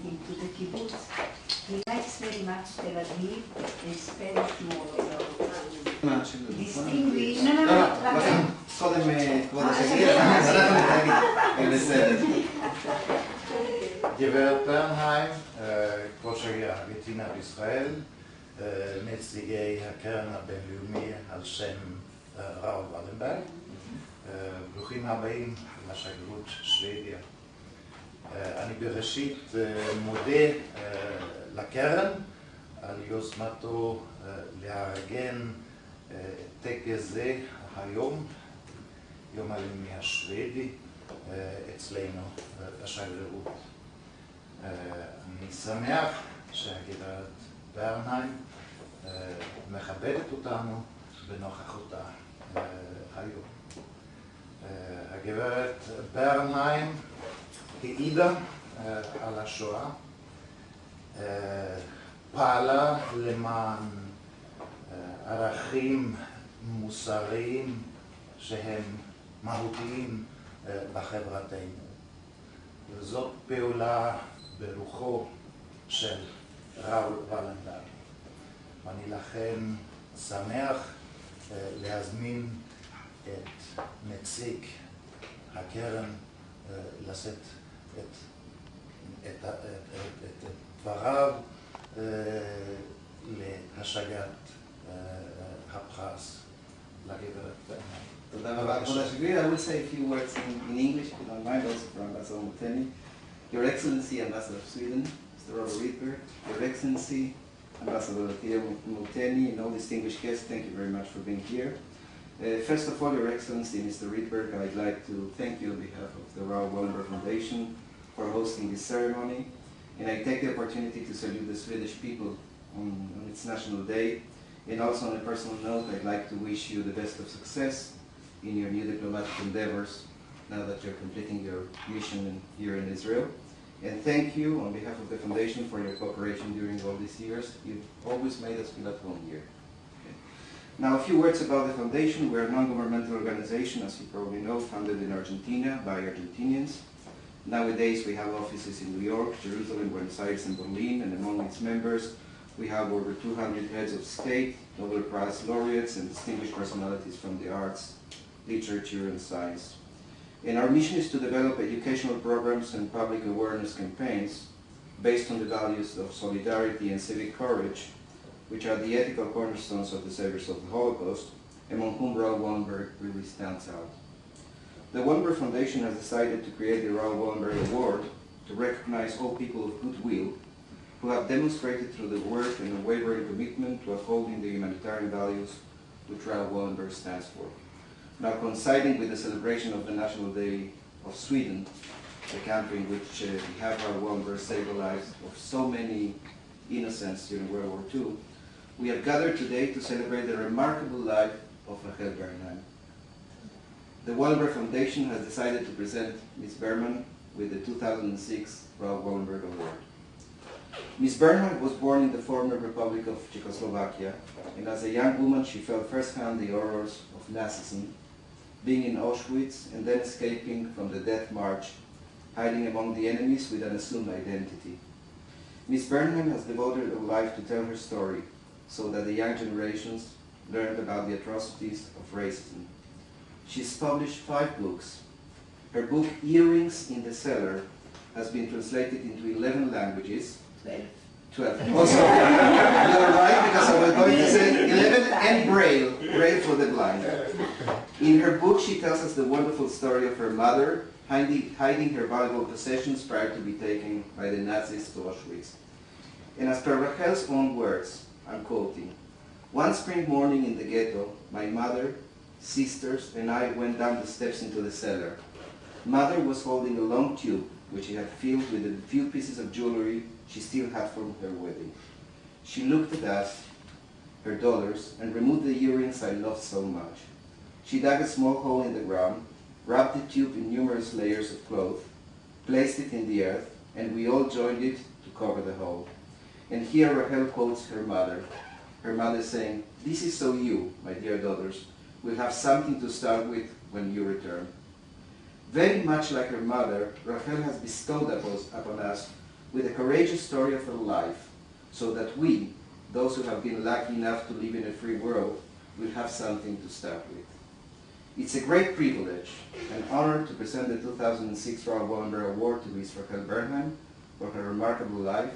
him to the kibbutz. He likes very much Tel Aviv and spends more distinguished. קודם כבוד השגריר, אנחנו בסדר. גברת ברנהיים, כבוד שגרירה ארגנטינה בישראל, נציגי הקרן הבינלאומי על שם ראול ולנברג, ברוכים הבאים לשגרירות שוודיה. אני בראשית מודה לקרן על יוזמתו לארגן טקס זה היום, יום הלאומי השוודי, אצלנו בשגרירות. אני שמח שהגברת ברנהיים מכבדת אותנו בנוכחותה היום. הגברת ברנהיים העידה על השואה, פעלה למען ערכים מוסריים שהם מהותיים בחברתנו. וזאת פעולה ברוחו של ראול ולנברג. ואני לכן שמח להזמין את נציג הקרן לשאת את דבריו להשגת הפרס לגברת ברנהיים. תודה רבה, כבוד השגריר. I will say a few words in English, if you don't mind, also for Ambassador Molteni. Your Excellency, Ambassador of Sweden, Mr. Raoul Wallenberg, Your Excellency, Ambassador Molteni, and all distinguished guests, thank you very much for being here. First of all, Your Excellency, Mr. Rydberg, I'd like to thank you on behalf of the Raoul Wallenberg Foundation for hosting this ceremony, and I take the opportunity to salute the Swedish people on its National Day. And also on a personal note, I'd like to wish you the best of success in your new diplomatic endeavors now that you're completing your mission here in Israel. And thank you on behalf of the Foundation for your cooperation during all these years. You've always made us feel at home here. Okay. Now a few words about the Foundation. We're a non-governmental organization, as you probably know, founded in Argentina by Argentinians. Nowadays we have offices in New York, Jerusalem, Buenos Aires, and Berlin, and among its members we have over 200 heads of state, Nobel Prize laureates, and distinguished personalities from the arts, literature, and science. And our mission is to develop educational programs and public awareness campaigns based on the values of solidarity and civic courage, which are the ethical cornerstones of the saviors of the Holocaust, among whom Raoul Wallenberg really stands out. The Wallenberg Foundation has decided to create the Raoul Wallenberg Award to recognize all people of goodwill who have demonstrated through the work and unwavering commitment to upholding the humanitarian values which Raoul Wallenberg stands for. Now, coinciding with the celebration of the National Day of Sweden, the country in which we have Raoul Wallenberg saved the lives of so many innocents during World War II, we have gathered today to celebrate the remarkable life of Rachel Bernheim. The Wallenberg Foundation has decided to present Ms. Bernheim with the 2006 Raoul Wallenberg Award. Ms. Bernheim was born in the former Republic of Czechoslovakia, and as a young woman she felt firsthand the horrors of Nazism, being in Auschwitz and then escaping from the death march, hiding among the enemies with an assumed identity. Ms. Bernheim has devoted her life to tell her story, so that the young generations learned about the atrocities of racism. She's published 5 books. Her book, Earrings in the Cellar, has been translated into 11 languages. 12. Also, you're right, because I was going to say 11 and Braille for the blind. In her book, she tells us the wonderful story of her mother hiding her valuable possessions prior to be taken by the Nazis to Auschwitz. And as per Rachel's own words, I'm quoting, "One spring morning in the ghetto, my mother, sisters, and I went down the steps into the cellar. Mother was holding a long tube, which she had filled with the few pieces of jewelry she still had from her wedding. She looked at us, her daughters, and removed the earrings I loved so much. She dug a small hole in the ground, wrapped the tube in numerous layers of cloth, placed it in the earth, and we all joined it to cover the hole." And here Rachel quotes her mother saying, "This is so you, my dear daughters, will have something to start with when you return." Very much like her mother, Rachel has bestowed upon us with a courageous story of her life, so that we, those who have been lucky enough to live in a free world, will have something to start with. It's a great privilege and honor to present the 2006 Raoul Wallenberg Award to Ms Rachel Bernheim for her remarkable life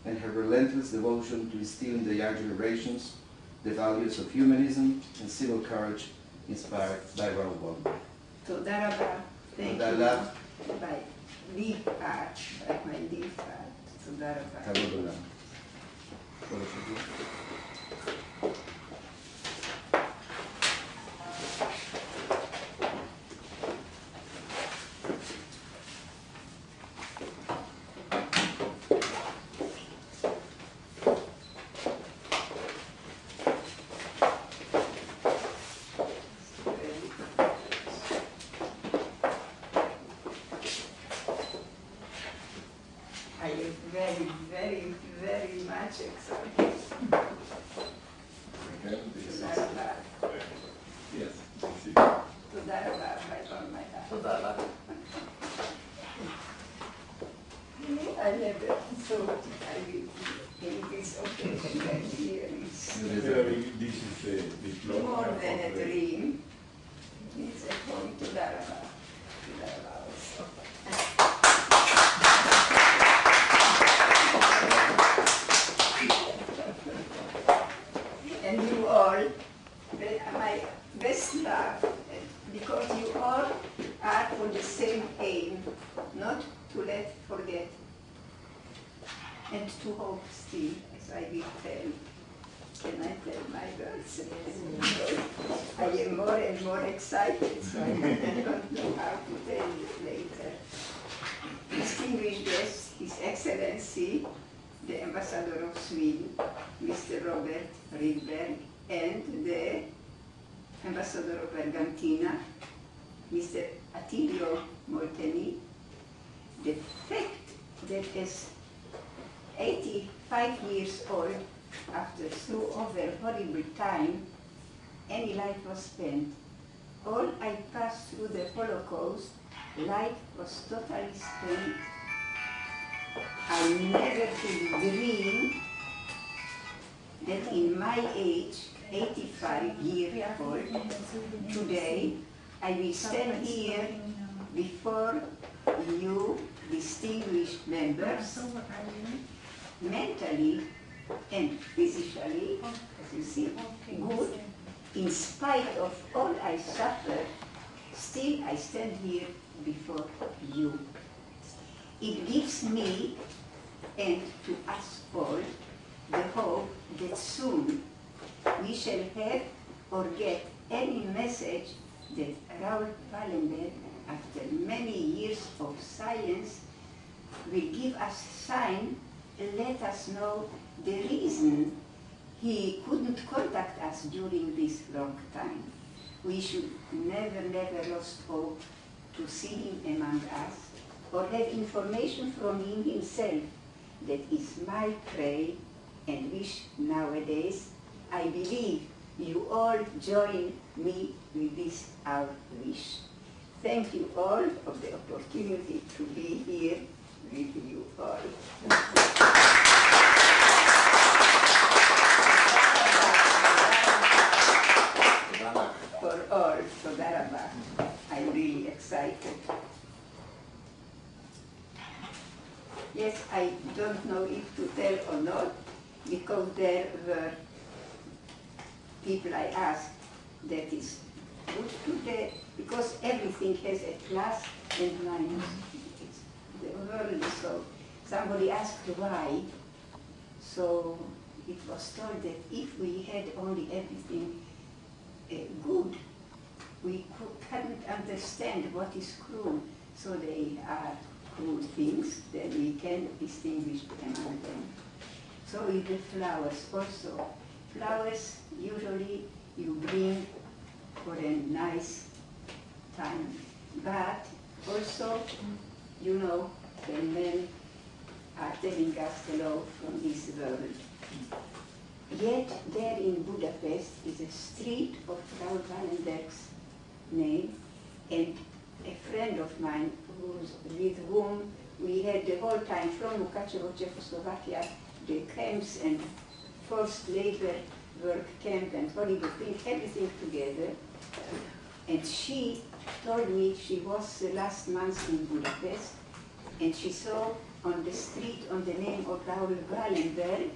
and her relentless devotion to instill in the young generations the values of humanism and civil courage inspired by Raoul Wallenberg. תודה רבה. Thank תודה you. לך. By deep heart, by my deep heart. תודה רבה. כבוד עולם. כל השבוע. I am very, very, very much excited. תודה רבה. Yes. תודה רבה, by all my heart. תודה לך. I never thought I will be in this occasion and here is This is a diploma. more than a dream. It's a home. תודה רבה. תודה רבה also. And you all, my best love, because you all are for the same aim, not to let forget, and to hope still, as I will tell. Can I tell my girls? I am more and more excited, so I don't know how to tell you later. Distinguished guests, His Excellency, the Ambassador of Sweden, Mr. Robert Rydberg, and the Ambassador of Argentina, Mr. Attilio Molteni. The fact that as 85 years old, after so over horrible time, any life was spent. All I passed through the Holocaust, life was totally spent. I never could dream that in my age, 85 years old, today, I will stand here before you distinguished members, mentally and physically, as you see, good. In spite of all I suffered, still I stand here before you. It gives me and to us all the hope that soon we shall have or get any message that Raoul Wallenberg, after many years of silence, will give us sign and let us know the reason he couldn't contact us during this long time. We should never, never lost hope to see him among us or have information from him himself. That is my prayer and wish nowadays. I believe you all join me with this our wish. Thank you all for the opportunity to be here with you all. For all, תודה רבה. I'm really excited. Yes, I don't know if to tell or not, because there were people I asked that is good today, because everything has a plus and minus. It's the world, so somebody asked why. So it was told that if we had only everything good, we couldn't understand what is cruel. So they are cruel things, then we can distinguish among them. So with the flowers also. Flowers usually you bring for a nice time. But also, you know, when men are telling us hello from this world. Yet there in Budapest is a street of Raoul Wallenberg's name, and a friend of mine with whom we had the whole time from Mukachevo, Czechoslovakia, the camps and forced labor work camp and horrible thing, everything together. And she told me she was last month in Budapest, and she saw on the street on the name of Raoul Wallenberg,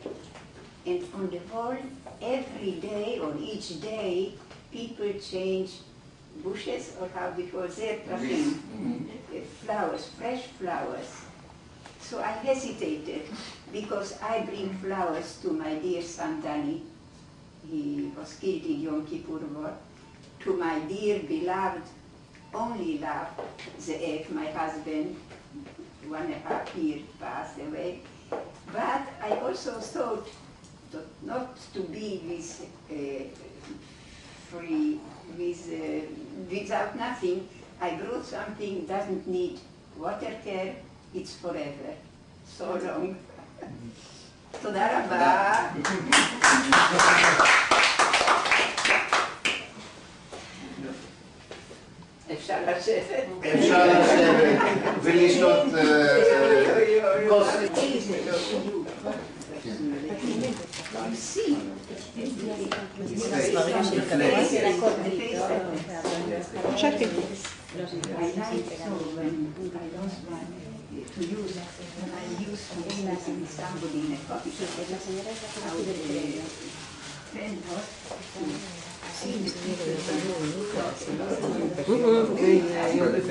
and on the wall every day or each day people change bushes, or how before they're plucking flowers, fresh flowers. So I hesitated because I bring flowers to my dear son Danny. He was killed in Yom Kippur War. To my dear beloved, only love, Ze'ev, my husband, 1.5 years passed away. But I also thought not to be with free, without nothing. I brought something, doesn't need water care, it's forever. So long. תודה רבה. אפשר לשבת. אפשר לשבת ולשתות כוס. You see, I like so when I don't want to use, when I used to listen to somebody in a coffee shop, how the friend was to see the people.